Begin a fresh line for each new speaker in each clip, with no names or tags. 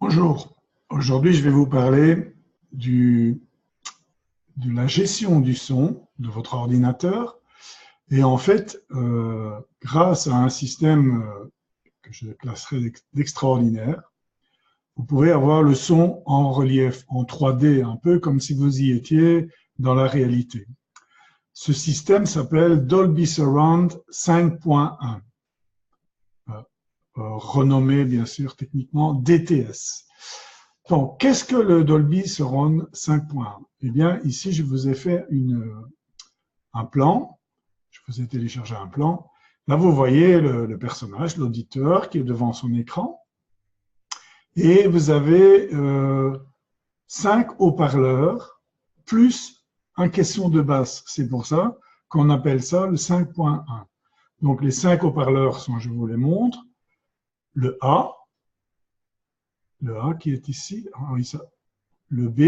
Bonjour, aujourd'hui je vais vous parler de la gestion du son de votre ordinateur et en fait, grâce à un système que je classerai d'extraordinaire, vous pouvez avoir le son en relief, en 3D, un peu comme si vous y étiez dans la réalité. Ce système s'appelle Dolby Surround 5.1, renommé bien sûr techniquement DTS. Donc, qu'est-ce que le Dolby Surround 5.1? Eh bien, ici, je vous ai fait un plan. Je vous ai téléchargé un plan. Là, vous voyez le personnage, l'auditeur, qui est devant son écran. Et vous avez 5 haut-parleurs plus un caisson de basse. C'est pour ça qu'on appelle ça le 5.1. Donc, les 5 haut-parleurs sont, je vous les montre, le A qui est ici, le B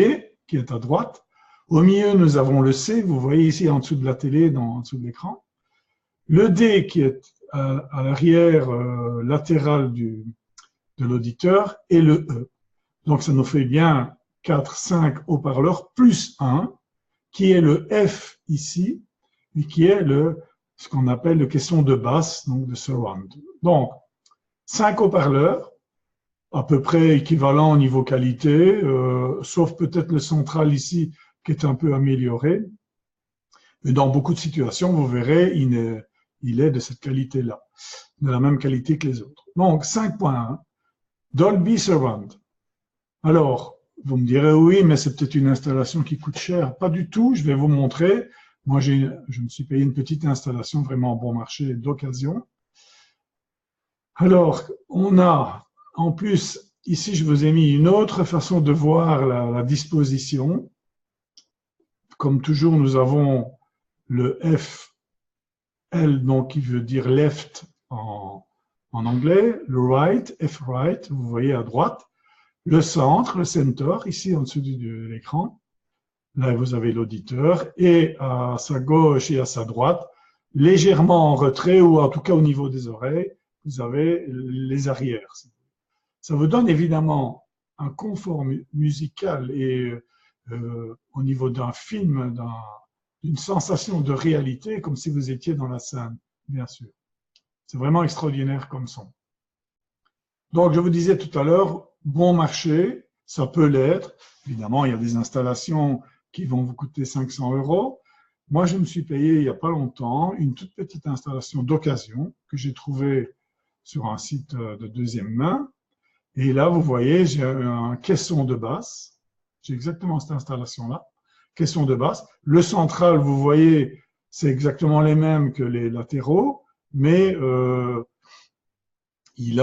qui est à droite. Au milieu, nous avons le C, vous voyez ici en dessous de la télé, en dessous de l'écran. Le D qui est à l'arrière latérale de l'auditeur et le E. Donc ça nous fait bien 4, 5 haut-parleurs plus 1, qui est le F ici, et qui est ce qu'on appelle le caisson de basse, donc de surround. Donc, 5 haut-parleurs, à peu près équivalent au niveau qualité, sauf peut-être le central ici qui est un peu amélioré. Mais dans beaucoup de situations, vous verrez, il est de cette qualité-là, de la même qualité que les autres. Donc, 5.1, Dolby Surround. Alors, vous me direz, oui, mais c'est peut-être une installation qui coûte cher. Pas du tout, je vais vous montrer. Moi, je me suis payé une petite installation vraiment bon marché d'occasion. Alors, on a en plus, ici, je vous ai mis une autre façon de voir la disposition. Comme toujours, nous avons le F, L, donc qui veut dire left en anglais, le right, F right, vous voyez à droite, le centre, le center, ici en dessous de l'écran. Là, vous avez l'auditeur, et à sa gauche et à sa droite, légèrement en retrait, ou en tout cas au niveau des oreilles, vous avez les arrières. Ça vous donne évidemment un confort musical et au niveau d'un film, d'une sensation de réalité, comme si vous étiez dans la scène, bien sûr. C'est vraiment extraordinaire comme son. Donc, je vous disais tout à l'heure, bon marché, ça peut l'être. Évidemment, il y a des installations qui vont vous coûter 500 €. Moi, je me suis payé il n'y a pas longtemps une toute petite installation d'occasion que j'ai trouvée sur un site de deuxième main. Et là, vous voyez, j'ai un caisson de basse. J'ai exactement cette installation-là. Caisson de basse. Le central, vous voyez, c'est exactement les mêmes que les latéraux, mais il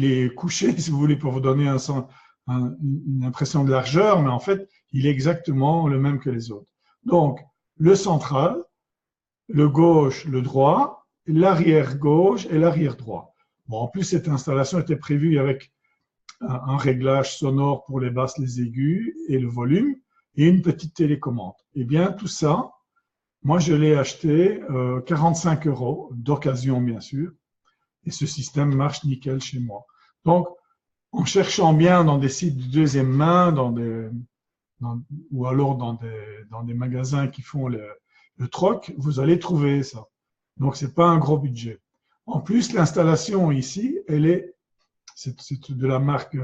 est couché, si vous voulez, pour vous donner une impression de largeur, mais en fait, il est exactement le même que les autres. Donc, le central, le gauche, le droit, l'arrière gauche et l'arrière droit. Bon, en plus, cette installation était prévue avec un réglage sonore pour les basses, les aigus et le volume, et une petite télécommande. Eh bien, tout ça, moi, je l'ai acheté 45 € d'occasion, bien sûr, et ce système marche nickel chez moi. Donc, en cherchant bien dans des sites de deuxième main, ou alors dans des magasins qui font le troc, vous allez trouver ça. Donc, c'est pas un gros budget. En plus, l'installation ici, c'est de la marque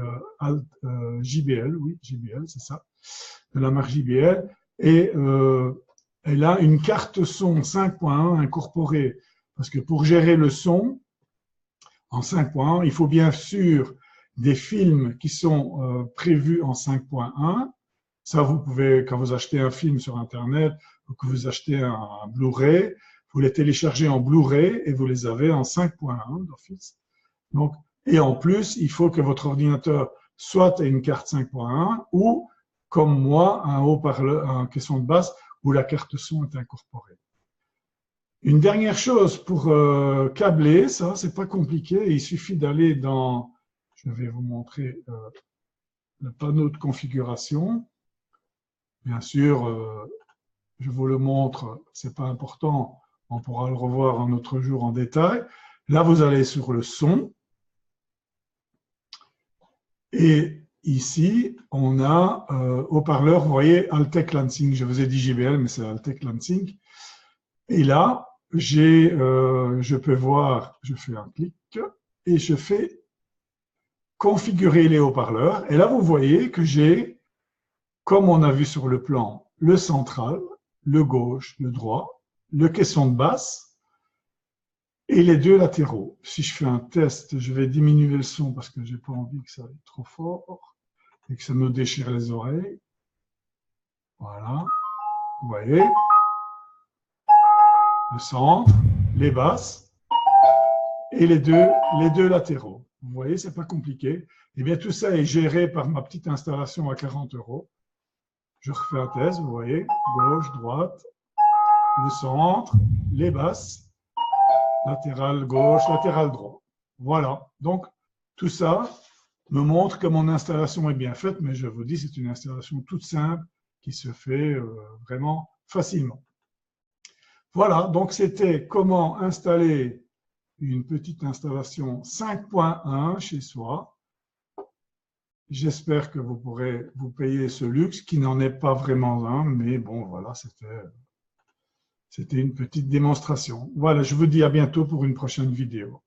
JBL, oui, JBL, c'est ça, de la marque JBL, et elle a une carte son 5.1 incorporée, parce que pour gérer le son en 5.1, il faut bien sûr des films qui sont prévus en 5.1. Ça, vous pouvez, quand vous achetez un film sur Internet ou que vous achetez un Blu-ray, vous les téléchargez en Blu-ray et vous les avez en 5.1 d'office. Donc, et en plus, il faut que votre ordinateur soit ait une carte 5.1 ou, comme moi, un haut-parleur, un caisson de basse où la carte son est incorporée. Une dernière chose pour câbler, ça, c'est pas compliqué. Il suffit d'aller dans, je vais vous montrer le panneau de configuration. Bien sûr, je vous le montre, c'est pas important, on pourra le revoir un autre jour en détail. Là, vous allez sur le son. Et ici, on a haut-parleur, vous voyez, Altec Lansing. Je vous ai dit JBL, mais c'est Altec Lansing. Et là, je peux voir, je fais un clic et je fais configurer les haut-parleurs. Et là, vous voyez que j'ai, comme on a vu sur le plan, le central, le gauche, le droit, le caisson de basse et les deux latéraux. Si je fais un test, je vais diminuer le son parce que je n'ai pas envie que ça aille trop fort et que ça me déchire les oreilles. Voilà, vous voyez, le centre, les basses et les deux latéraux. Vous voyez, c'est pas compliqué. Eh bien, tout ça est géré par ma petite installation à 40 €. Je refais un test, vous voyez, gauche, droite, le centre, les basses, latéral gauche, latéral droit. Voilà. Donc, tout ça me montre que mon installation est bien faite, mais je vous dis, c'est une installation toute simple qui se fait vraiment facilement. Voilà, donc c'était comment installer une petite installation 5.1 chez soi. J'espère que vous pourrez vous payer ce luxe, qui n'en est pas vraiment un, mais bon, voilà, c'était une petite démonstration. Voilà, je vous dis à bientôt pour une prochaine vidéo.